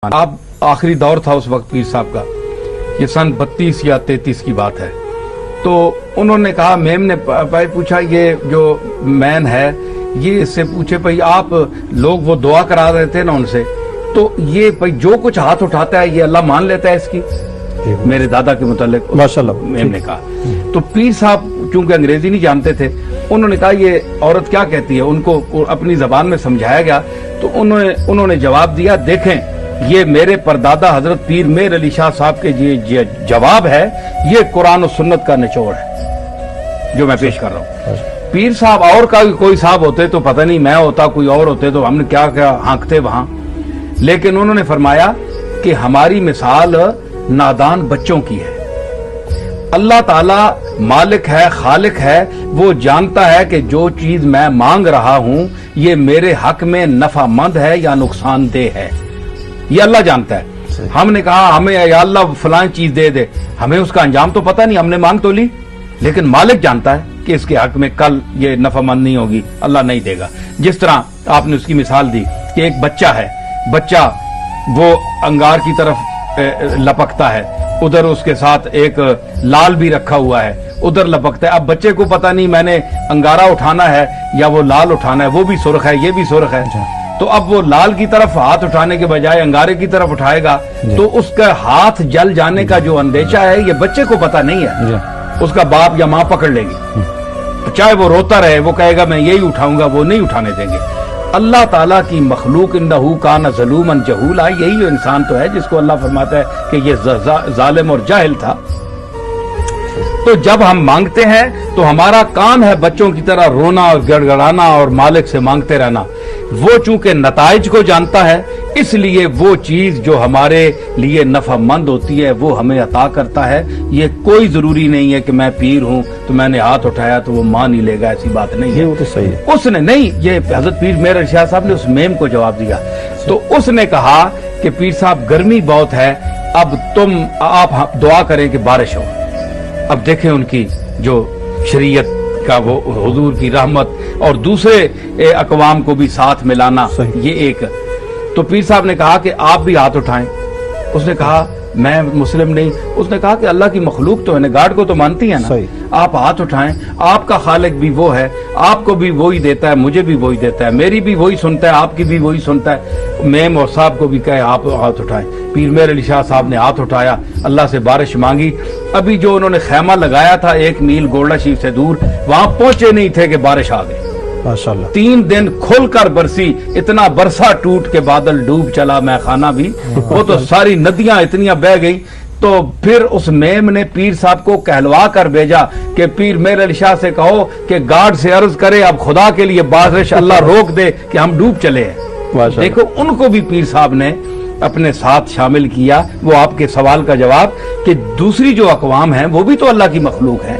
اب آخری دور تھا اس وقت پیر صاحب کا، یہ سن 32 یا 33 کی بات ہے۔ تو انہوں نے کہا، میم نے پوچھا یہ جو مین ہے یہ اس سے پوچھے بھائی آپ لوگ وہ دعا کرا رہے تھے نا ان سے، تو یہ بھائی جو کچھ ہاتھ اٹھاتا ہے یہ اللہ مان لیتا ہے اس کی؟ میرے دادا کے متعلق ماشاءاللہ میم نے کہا۔ تو پیر صاحب چونکہ انگریزی نہیں جانتے تھے، انہوں نے کہا یہ عورت کیا کہتی ہے، ان کو اپنی زبان میں سمجھایا گیا تو انہوں نے جواب دیا، دیکھیں یہ میرے پردادا حضرت پیر میر علی شاہ صاحب کے یہ جواب ہے، یہ قرآن و سنت کا نچوڑ ہے جو میں پیش کر رہا ہوں۔ پیر صاحب اور کوئی صاحب ہوتے تو پتہ نہیں، میں ہوتا کوئی اور ہوتے تو ہم نے کیا کیا ہانکتے وہاں، لیکن انہوں نے فرمایا کہ ہماری مثال نادان بچوں کی ہے۔ اللہ تعالی مالک ہے، خالق ہے، وہ جانتا ہے کہ جو چیز میں مانگ رہا ہوں یہ میرے حق میں نفع مند ہے یا نقصان دہ ہے، یہ اللہ جانتا ہے۔ ہم نے کہا ہمیں یا اللہ فلاں چیز دے دے، ہمیں اس کا انجام تو پتہ نہیں، ہم نے مانگ تو لی، لیکن مالک جانتا ہے کہ اس کے حق میں کل یہ نفع مند نہیں ہوگی، اللہ نہیں دے گا۔ جس طرح آپ نے اس کی مثال دی کہ ایک بچہ ہے، بچہ وہ انگار کی طرف لپکتا ہے، ادھر اس کے ساتھ ایک لال بھی رکھا ہوا ہے، ادھر لپکتا ہے۔ اب بچے کو پتہ نہیں میں نے انگارہ اٹھانا ہے یا وہ لال اٹھانا ہے، وہ بھی سرخ ہے یہ بھی سرخ ہے، تو اب وہ لال کی طرف ہاتھ اٹھانے کے بجائے انگارے کی طرف اٹھائے گا تو اس کا ہاتھ جل جانے کا جو اندیشہ ہے یہ بچے کو پتہ نہیں ہے، اس کا باپ یا ماں پکڑ لے گی، چاہے وہ روتا رہے، وہ کہے گا میں یہی اٹھاؤں گا، وہ نہیں اٹھانے دیں گے۔ اللہ تعالیٰ کی مخلوق انہو کان ظلوما جہولا، یہی انسان تو ہے جس کو اللہ فرماتا ہے کہ یہ ظالم اور جاہل تھا۔ تو جب ہم مانگتے ہیں تو ہمارا کام ہے بچوں کی طرح رونا اور گڑ گڑانا اور مالک سے مانگتے رہنا۔ وہ چونکہ نتائج کو جانتا ہے اس لیے وہ چیز جو ہمارے لیے نفع مند ہوتی ہے وہ ہمیں عطا کرتا ہے۔ یہ کوئی ضروری نہیں ہے کہ میں پیر ہوں تو میں نے ہاتھ اٹھایا تو وہ مان ہی لے گا، ایسی بات نہیں ہے۔ وہ تو صحیح ہے، اس نے نہیں، یہ حضرت پیر میر علی شاہ صاحب نے اس میم کو جواب دیا، تو اس نے کہا کہ پیر صاحب گرمی بہت ہے، اب آپ دعا کریں کہ بارش ہو۔ اب دیکھیں ان کی جو شریعت کا وہ حضور کی رحمت اور دوسرے اقوام کو بھی ساتھ ملانا، یہ ایک۔ تو پیر صاحب نے کہا کہ آپ بھی ہاتھ اٹھائیں۔ اس نے کہا میں مسلم نہیں، اس نے کہا کہ اللہ کی مخلوق تو ہے، گاڈ کو تو مانتی ہے نا، آپ ہاتھ اٹھائیں، آپ کا خالق بھی وہ ہے، آپ کو بھی وہی دیتا ہے، مجھے بھی وہی دیتا ہے، میری بھی وہی سنتا ہے، آپ کی بھی وہی سنتا ہے۔ میم اور صاحب کو بھی کہے آپ ہاتھ اٹھائیں۔ پیر میر علی شاہ صاحب نے ہاتھ اٹھایا، اللہ سے بارش مانگی۔ ابھی جو انہوں نے خیمہ لگایا تھا 1 میل گولڈا شریف سے دور، وہاں پہنچے نہیں تھے کہ بارش آ گئی ماشاءاللہ۔ 3 دن کھل کر برسی، اتنا برسا ٹوٹ کے بادل ڈوب چلا میں خانہ بھی، وہ تو ساری ندیاں اتنیاں بہ گئی۔ تو پھر اس میم نے پیر صاحب کو کہلوا کر بھیجا کہ پیر میر علی شاہ سے کہو کہ گارڈ سے عرض کرے اب خدا کے لیے بارش اللہ روک دے کہ ہم ڈوب چلے ہیں۔ دیکھو ان کو بھی پیر صاحب نے اپنے ساتھ شامل کیا۔ وہ آپ کے سوال کا جواب کہ دوسری جو اقوام ہیں وہ بھی تو اللہ کی مخلوق ہیں۔